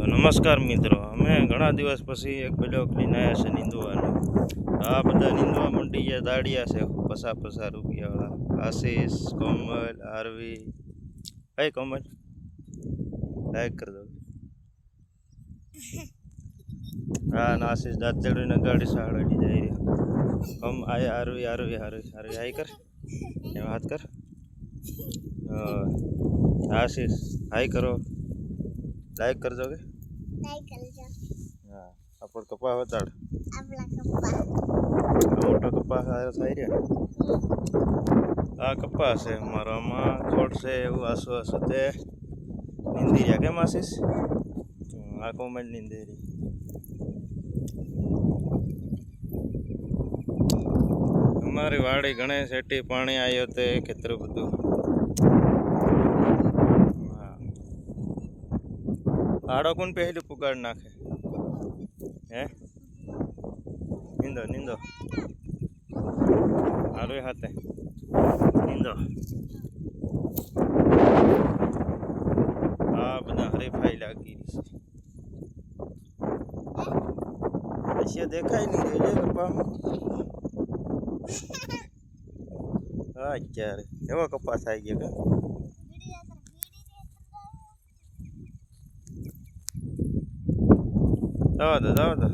નમસ્કાર મિત્રો, અમે ઘણા દિવસ પછી એક બ્લોક લઈને આવ્યા છે નીંદવાનો. આ બધા નીંદવા મંડી ગયા દાડિયા છે 50 રૂપિયાવાળા. આશીષ, કોમલ, આરવી. કઈ કોમલ લાઈક કરી દો. હા ના આશીષ દાંત ચડીને ગાડી સાડાડી જાય રહ્યા. આય આરવી આરવી આરવી આરવી હાઈ કર, એમ હાથ કર. આશીષ હાઈ કરો, લાઈક કરજો કે હા. આપણે કપા વતાડ મોટો કપા થાય રહ્યા. આ કપા છે મારો, આમાં ખોટ છે એવું આસુ આસુ તે નીંદી રહ્યા કેમ આશીષ? આ કોમેન્ટ નીંદી રહી. અમારી વાડી ગણેશ એટી પાણી આવ્યો તે ખેતરું બધું. આડો કોણ પહેલું પુગાડ નાખે હે? નીંદો નીંદો આરવી હાથે નીંદો. આ બધા હરીફાઈ લાગી છે. પછી દેખાય નહીં રહી જાય કપામાં. હા અત્યારે એવો કપાસ આવી ગયો કે જવા દો જવા દો.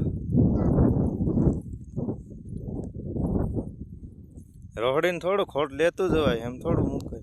રોહડીને થોડું ખોટ લેતું જવાય, એમ થોડું મૂકે.